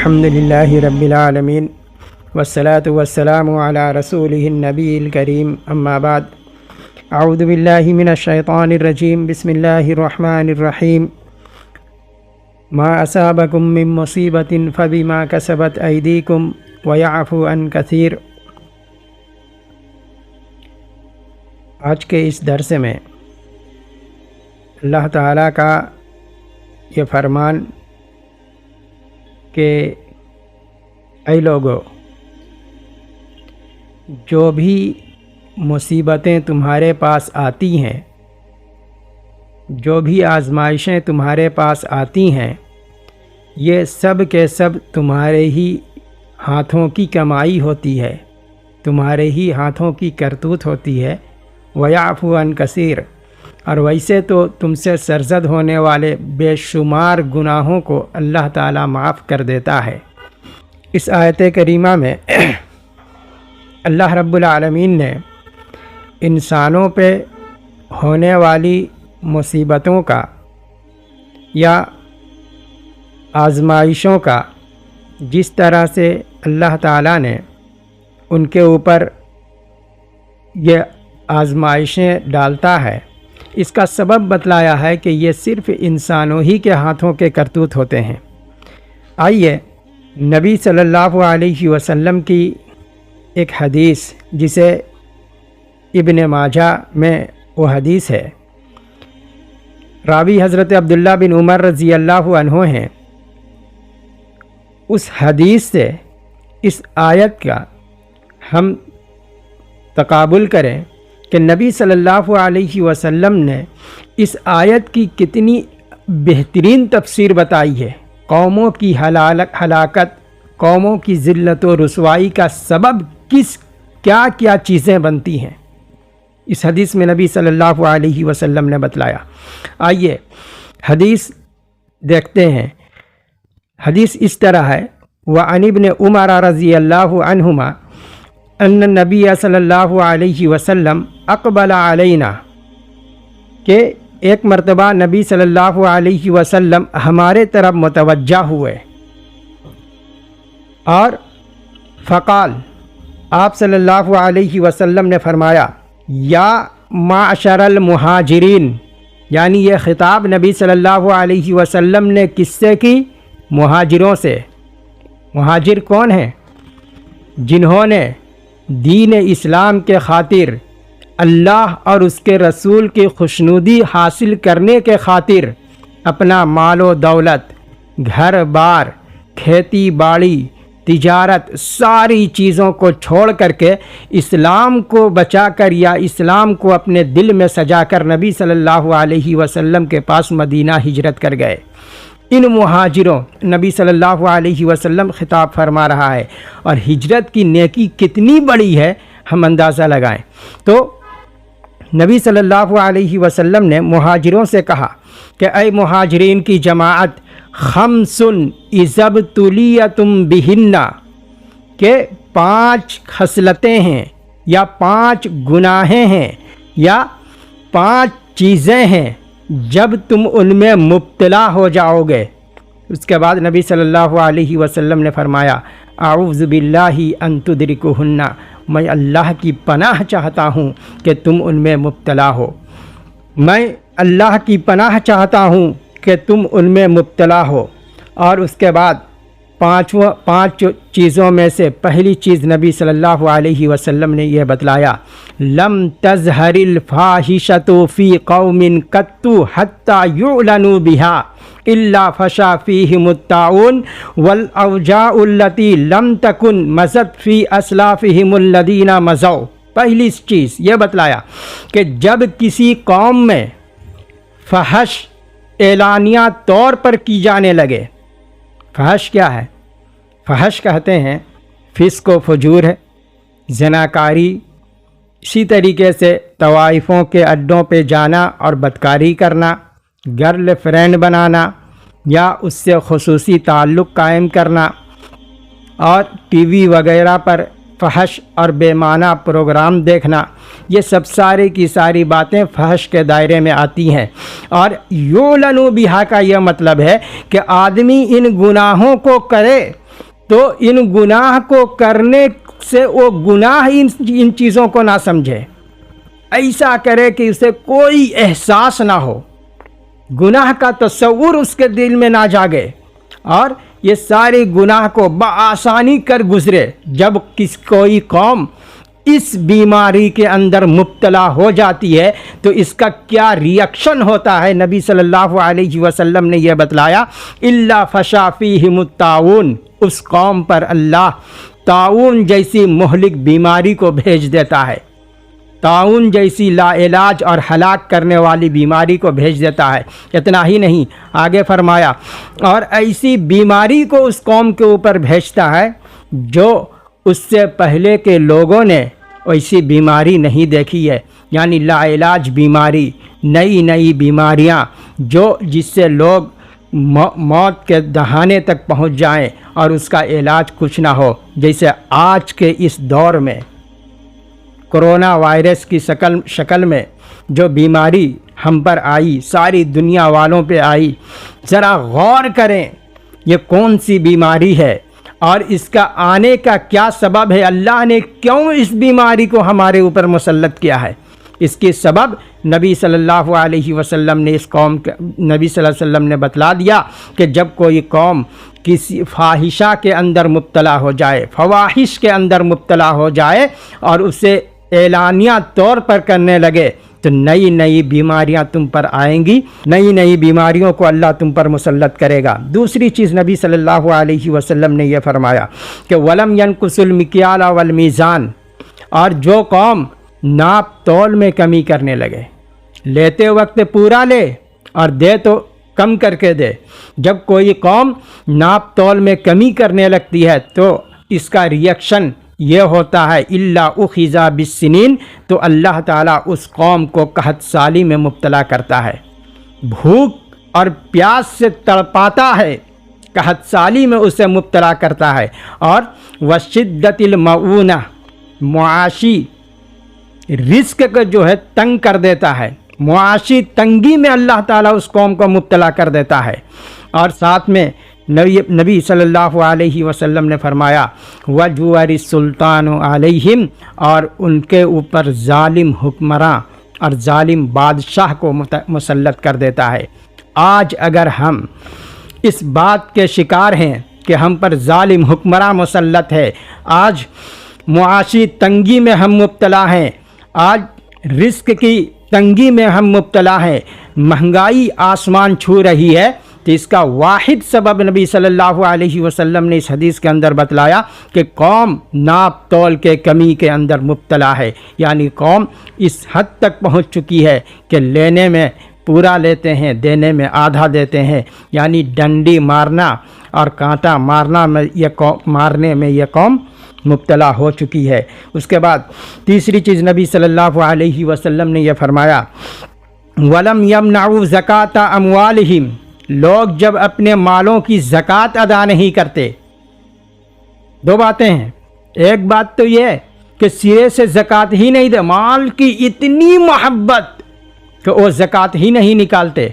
الحمد للہ رب العالمین والصلاة والسلام علی رسولہ النبی الکریم اما بعد اعوذ باللہ من الشیطان الرجیم بسم اللہ الرحمن الرحیم ما اصابکم من مصیبت فبما کسبت ایدیکم ویعفو عن کثیر۔ آج کے اس درس میں اللہ تعالیٰ کا یہ فرمان کہ اے لوگو، جو بھی مصیبتیں تمہارے پاس آتی ہیں، جو بھی آزمائشیں تمہارے پاس آتی ہیں، یہ سب کے سب تمہارے ہی ہاتھوں کی کمائی ہوتی ہے، تمہارے ہی ہاتھوں کی کرتوت ہوتی ہے۔ وَيَعْفُو عَنْ كَثِيرٍ، اور ویسے تو تم سے سرزد ہونے والے بے شمار گناہوں کو اللہ تعالیٰ معاف کر دیتا ہے۔ اس آیت کریمہ میں اللہ رب العالمین نے انسانوں پہ ہونے والی مصیبتوں کا یا آزمائشوں کا جس طرح سے اللہ تعالیٰ نے ان کے اوپر یہ آزمائشیں ڈالتا ہے، اس کا سبب بتلایا ہے کہ یہ صرف انسانوں ہی کے ہاتھوں کے کرتوت ہوتے ہیں۔ آئیے نبی صلی اللہ علیہ وسلم کی ایک حدیث، جسے ابن ماجہ میں وہ حدیث ہے، راوی حضرت عبداللہ بن عمر رضی اللہ عنہ ہیں، اس حدیث سے اس آیت کا ہم تقابل کریں کہ نبی صلی اللہ علیہ وسلم نے اس آیت کی کتنی بہترین تفسیر بتائی ہے۔ قوموں کی ہلاکت، قوموں کی ذلت و رسوائی کا سبب کیا کیا چیزیں بنتی ہیں، اس حدیث میں نبی صلی اللہ علیہ وسلم نے بتلایا۔ آئیے حدیث دیکھتے ہیں۔ حدیث اس طرح ہے، وعن ابن عمر رضی اللہ عنہما ان النبی صلی اللہ علیہ وسلم اقبل علینا، کہ ایک مرتبہ نبی صلی اللہ علیہ وسلم ہمارے طرف متوجہ ہوئے اور فقال، آپ صلی اللہ علیہ وسلم نے فرمایا، یا معشر المہاجرین، یعنی یہ خطاب نبی صلی اللہ علیہ وسلم نے کس سے کی؟ مہاجروں سے۔ مہاجر کون ہیں؟ جنہوں نے دین اسلام کے خاطر، اللہ اور اس کے رسول کی خوشنودی حاصل کرنے کے خاطر اپنا مال و دولت، گھر بار، کھیتی باڑی، تجارت، ساری چیزوں کو چھوڑ کر کے اسلام کو بچا کر یا اسلام کو اپنے دل میں سجا کر نبی صلی اللہ علیہ وسلم کے پاس مدینہ ہجرت کر گئے۔ ان مہاجروں نبی صلی اللہ علیہ وسلم خطاب فرما رہا ہے، اور ہجرت کی نیکی کتنی بڑی ہے ہم اندازہ لگائیں۔ تو نبی صلی اللہ علیہ وسلم نے مہاجروں سے کہا کہ اے مہاجرین کی جماعت، خمس اذا ابتلیتم بہن، کہ 5 خصلتیں ہیں یا 5 گناہیں ہیں یا 5 چیزیں ہیں، جب تم ان میں مبتلا ہو جاؤ گے۔ اس کے بعد نبی صلی اللہ علیہ وسلم نے فرمایا، اعوذ باللہ ان تدرکہن، میں اللہ کی پناہ چاہتا ہوں کہ تم ان میں مبتلا ہو، میں اللہ کی پناہ چاہتا ہوں کہ تم ان میں مبتلا ہو۔ اور اس کے بعد 5 چیزوں میں سے پہلی چیز نبی صلی اللہ علیہ وسلم نے یہ بتلایا، لم تظہر الفاحشۃ فی قوم قط حتی یعلنوا بها الا فشا فیہم الطاعون والاوجاع التي لم تکن مضت فی اسلافہم الذین مضوا۔ پہلی چیز یہ بتلایا کہ جب کسی قوم میں فحش اعلانیہ طور پر کی جانے لگے، فحش کیا ہے؟ فحش کہتے ہیں فسق و فجور ہے، زناکاری، اسی طریقے سے طوائفوں کے اڈوں پہ جانا اور بدکاری کرنا، گرل فرینڈ بنانا یا اس سے خصوصی تعلق قائم کرنا، اور ٹی وی وغیرہ پر فحش اور بے معنی پروگرام دیکھنا، یہ سب ساری کی ساری باتیں فحش کے دائرے میں آتی ہیں۔ اور یعلن بہا کا یہ مطلب ہے کہ آدمی ان گناہوں کو کرے تو ان گناہ کو کرنے سے وہ گناہ ان چیزوں کو نہ سمجھے، ایسا کرے کہ اسے کوئی احساس نہ ہو، گناہ کا تصور اس کے دل میں نہ جاگے، اور یہ سارے گناہ کو بآسانی کر گزرے۔ جب کوئی قوم اس بیماری کے اندر مبتلا ہو جاتی ہے تو اس کا کیا ریئیکشن ہوتا ہے، نبی صلی اللہ علیہ وسلم نے یہ بتلایا، الا فشا فیہم الطاعون، اس قوم پر اللہ طاعون جیسی مہلک بیماری کو بھیج دیتا ہے، طاعون جیسی لا علاج اور ہلاک کرنے والی بیماری کو بھیج دیتا ہے۔ اتنا ہی نہیں، آگے فرمایا، اور ایسی بیماری کو اس قوم کے اوپر بھیجتا ہے جو اس سے پہلے کے لوگوں نے ایسی بیماری نہیں دیکھی ہے، یعنی لا علاج بیماری، نئی نئی بیماریاں جس سے لوگ موت کے دہانے تک پہنچ جائیں اور اس کا علاج کچھ نہ ہو، جیسے آج کے اس دور میں کرونا وائرس کی شکل میں جو بیماری ہم پر آئی، ساری دنیا والوں پہ آئی۔ ذرا غور کریں یہ کون سی بیماری ہے اور اس کا آنے کا کیا سبب ہے، اللہ نے کیوں اس بیماری کو ہمارے اوپر مسلط کیا ہے۔ اس کی سبب نبی صلی اللہ علیہ وسلم نے نبی صلی اللہ علیہ وسلم نے بتلا دیا کہ جب کوئی قوم کسی فاحشہ کے اندر مبتلا ہو جائے، فواحش کے اندر مبتلا ہو جائے اور اسے اعلانیہ طور پر کرنے لگے تو نئی نئی بیماریاں تم پر آئیں گی، نئی نئی بیماریوں کو اللہ تم پر مسلط کرے گا۔ دوسری چیز نبی صلی اللہ علیہ وسلم نے یہ فرمایا کہ وَلَمْ يَنْقُصُ الْمِكْيَالَ وَالْمِيزَانَ، اور جو قوم ناپ تول میں کمی کرنے لگے، لیتے وقت پورا لے اور دے تو کم کر کے دے، جب کوئی قوم ناپ تول میں کمی کرنے لگتی ہے تو اس کا ریئیکشن یہ ہوتا ہے الا اخذ بالسنین، تو اللہ تعالیٰ اس قوم کو قحط سالی میں مبتلا کرتا ہے، بھوک اور پیاس سے تڑپاتا ہے، قحط سالی میں اسے مبتلا کرتا ہے، اور وشدت المعونہ، معاشی رزق کو جو ہے تنگ کر دیتا ہے، معاشی تنگی میں اللہ تعالیٰ اس قوم کو مبتلا کر دیتا ہے۔ اور ساتھ میں نبی صلی اللہ علیہ وسلم نے فرمایا وَجُوَرِ السُّلْطَانُ عَلَيْهِمْ، اور ان کے اوپر ظالم حکمراں اور ظالم بادشاہ کو مسلط کر دیتا ہے۔ آج اگر ہم اس بات کے شکار ہیں کہ ہم پر ظالم حکمراں مسلط ہے، آج معاشی تنگی میں ہم مبتلا ہیں، آج رزق کی تنگی میں ہم مبتلا ہیں، مہنگائی آسمان چھو رہی ہے، تو اس کا واحد سبب نبی صلی اللہ علیہ وسلم نے اس حدیث کے اندر بتلایا کہ قوم ناپ تول کے کمی کے اندر مبتلا ہے، یعنی قوم اس حد تک پہنچ چکی ہے کہ لینے میں پورا لیتے ہیں، دینے میں آدھا دیتے ہیں، یعنی ڈنڈی مارنا اور کانٹا مارنے میں یہ قوم مبتلا ہو چکی ہے۔ اس کے بعد تیسری چیز نبی صلی اللہ علیہ وسلم نے یہ فرمایا وَلَمْ يَمْنَعُوا زَكَاةَ أَمْوَالِهِمْ، لوگ جب اپنے مالوں کی زکوٰۃ ادا نہیں کرتے، دو باتیں ہیں، ایک بات تو یہ کہ سرے سے زکوٰۃ ہی نہیں دے، مال کی اتنی محبت کہ وہ زکوٰۃ ہی نہیں نکالتے،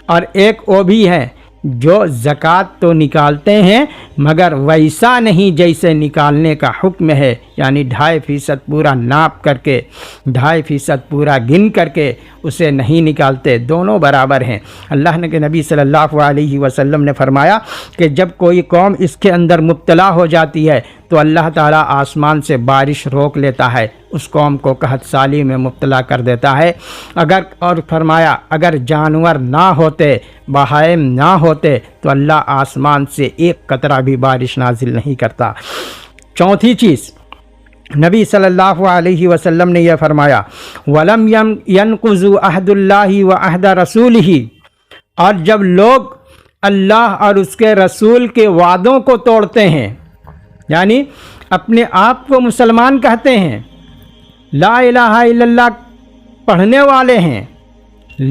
اور ایک وہ بھی ہے جو زکوٰۃ تو نکالتے ہیں مگر ویسا نہیں جیسے نکالنے کا حکم ہے، یعنی 2.5% پورا ناپ کر کے، 2.5% پورا گن کر کے اسے نہیں نکالتے، دونوں برابر ہیں۔ اللہ نے کہ نبی صلی اللہ علیہ وسلم نے فرمایا کہ جب کوئی قوم اس کے اندر مبتلا ہو جاتی ہے تو اللہ تعالیٰ آسمان سے بارش روک لیتا ہے، اس قوم کو قحط سالی میں مبتلا کر دیتا ہے۔ اور فرمایا اگر جانور نہ ہوتے، بہائم نہ ہوتے تو اللہ آسمان سے ایک قطرہ بھی بارش نازل نہیں کرتا۔ چوتھی چیز نبی صلی اللہ علیہ وسلم نے یہ فرمایا وَلَمْ يَنْقُضُوا عَهْدَ اللَّهِ وَعَهْدَ رَسُولِهِ، اور جب لوگ اللہ اور اس کے رسول کے وعدوں کو توڑتے ہیں، یعنی اپنے آپ کو مسلمان کہتے ہیں، لا الہ الا اللہ پڑھنے والے ہیں،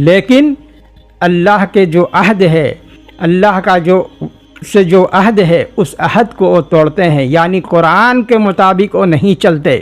لیکن اللہ کے جو عہد ہے، اللہ کا جو عہد ہے اس عہد کو وہ توڑتے ہیں، یعنی قرآن کے مطابق وہ نہیں چلتے،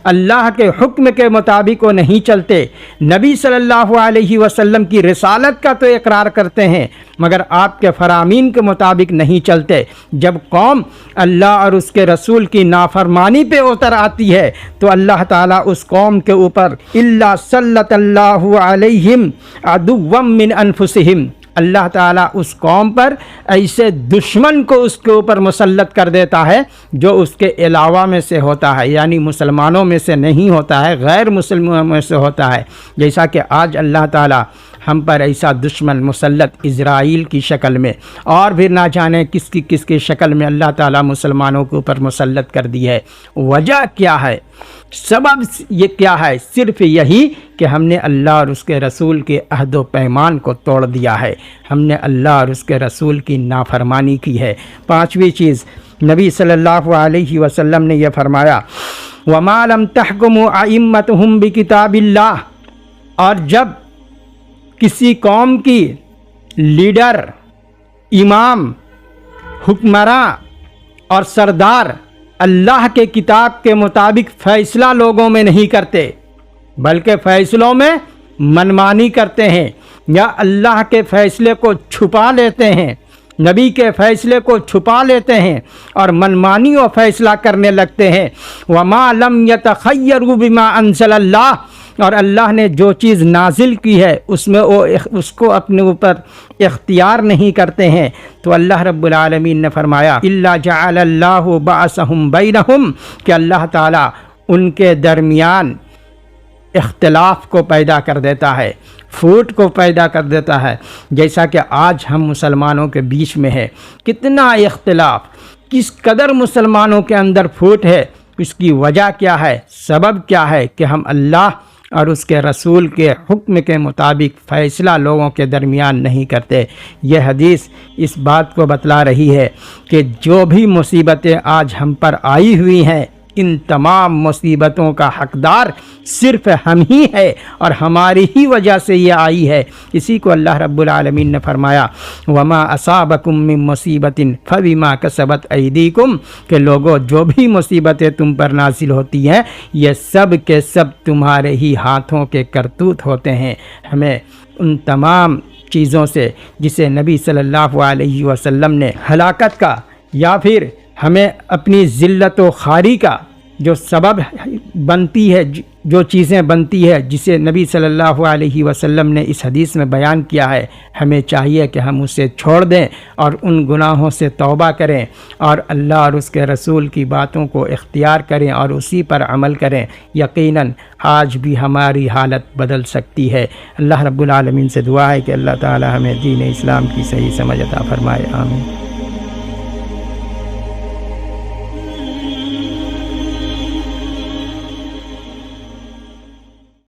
اللہ کے حکم کے مطابق وہ نہیں چلتے، نبی صلی اللہ علیہ وسلم کی رسالت کا تو اقرار کرتے ہیں مگر آپ کے فرامین کے مطابق نہیں چلتے۔ جب قوم اللہ اور اس کے رسول کی نافرمانی پہ اتر آتی ہے تو اللہ تعالیٰ اس قوم کے اوپر الا سلط اللہ علیہم عدوا من انفسہم، اللہ تعالیٰ اس قوم پر ایسے دشمن کو اس کے اوپر مسلط کر دیتا ہے جو اس کے علاوہ میں سے ہوتا ہے، یعنی مسلمانوں میں سے نہیں ہوتا ہے، غیر مسلمانوں میں سے ہوتا ہے۔ جیسا کہ آج اللہ تعالیٰ ہم پر ایسا دشمن مسلط اسرائیل کی شکل میں اور پھر نہ جانے کس کی شکل میں اللہ تعالیٰ مسلمانوں کے اوپر مسلط کر دی ہے۔ وجہ کیا ہے؟ سبب یہ کیا ہے؟ صرف یہی کہ ہم نے اللہ اور اس کے رسول کے عہد و پیمان کو توڑ دیا ہے، ہم نے اللہ اور اس کے رسول کی نافرمانی کی ہے۔ پانچویں چیز، نبی صلی اللہ علیہ وسلم نے یہ فرمایا وَمَا لَمْ تَحْكُمُ أَئِمَّتُهُمْ بِكِتَابِ اللَّهِ، اور جب کسی قوم کی لیڈر، امام، حکمراں اور سردار اللہ کے کتاب کے مطابق فیصلہ لوگوں میں نہیں کرتے بلکہ فیصلوں میں منمانی کرتے ہیں یا اللہ کے فیصلے کو چھپا لیتے ہیں، نبی کے فیصلے کو چھپا لیتے ہیں اور منمانی و فیصلہ کرنے لگتے ہیں۔ وَمَا لَمْ يَتَخَيَّرُوا بِمَا أَنزَلَ اللَّهُ، اور اللہ نے جو چیز نازل کی ہے اس میں وہ اس کو اپنے اوپر اختیار نہیں کرتے ہیں تو اللہ رب العالمین نے فرمایا إِلَّا جَعَلَ اللَّهُ بَعْثَهُمْ بَيْنَهُمْ، کہ اللہ تعالیٰ ان کے درمیان اختلاف کو پیدا کر دیتا ہے، پھوٹ کو پیدا کر دیتا ہے، جیسا کہ آج ہم مسلمانوں کے بیچ میں ہے۔ کتنا اختلاف، کس قدر مسلمانوں کے اندر پھوٹ ہے، اس کی وجہ کیا ہے، سبب کیا ہے کہ ہم اللہ اور اس کے رسول کے حکم کے مطابق فیصلہ لوگوں کے درمیان نہیں کرتے۔ یہ حدیث اس بات کو بتلا رہی ہے کہ جو بھی مصیبتیں آج ہم پر آئی ہوئی ہیں ان تمام مصیبتوں کا حقدار صرف ہم ہی ہے اور ہماری ہی وجہ سے یہ آئی ہے۔ اسی کو اللہ رب العالمین نے فرمایا وما اصابکم من مصیبت فبما کسبت ایدیکم، کہ لوگوں جو بھی مصیبتیں تم پر نازل ہوتی ہیں یہ سب کے سب تمہارے ہی ہاتھوں کے کرتوت ہوتے ہیں۔ ہمیں ان تمام چیزوں سے جسے نبی صلی اللہ علیہ وسلم نے ہلاکت کا یا پھر ہمیں اپنی ذلت و خواری کا جو سبب بنتی ہے، جو چیزیں بنتی ہے جسے نبی صلی اللہ علیہ وسلم نے اس حدیث میں بیان کیا ہے، ہمیں چاہیے کہ ہم اسے چھوڑ دیں اور ان گناہوں سے توبہ کریں اور اللہ اور اس کے رسول کی باتوں کو اختیار کریں اور اسی پر عمل کریں۔ یقیناً آج بھی ہماری حالت بدل سکتی ہے۔ اللہ رب العالمین سے دعا ہے کہ اللہ تعالی ہمیں دین اسلام کی صحیح سمجھ عطا فرمائے۔ آمین۔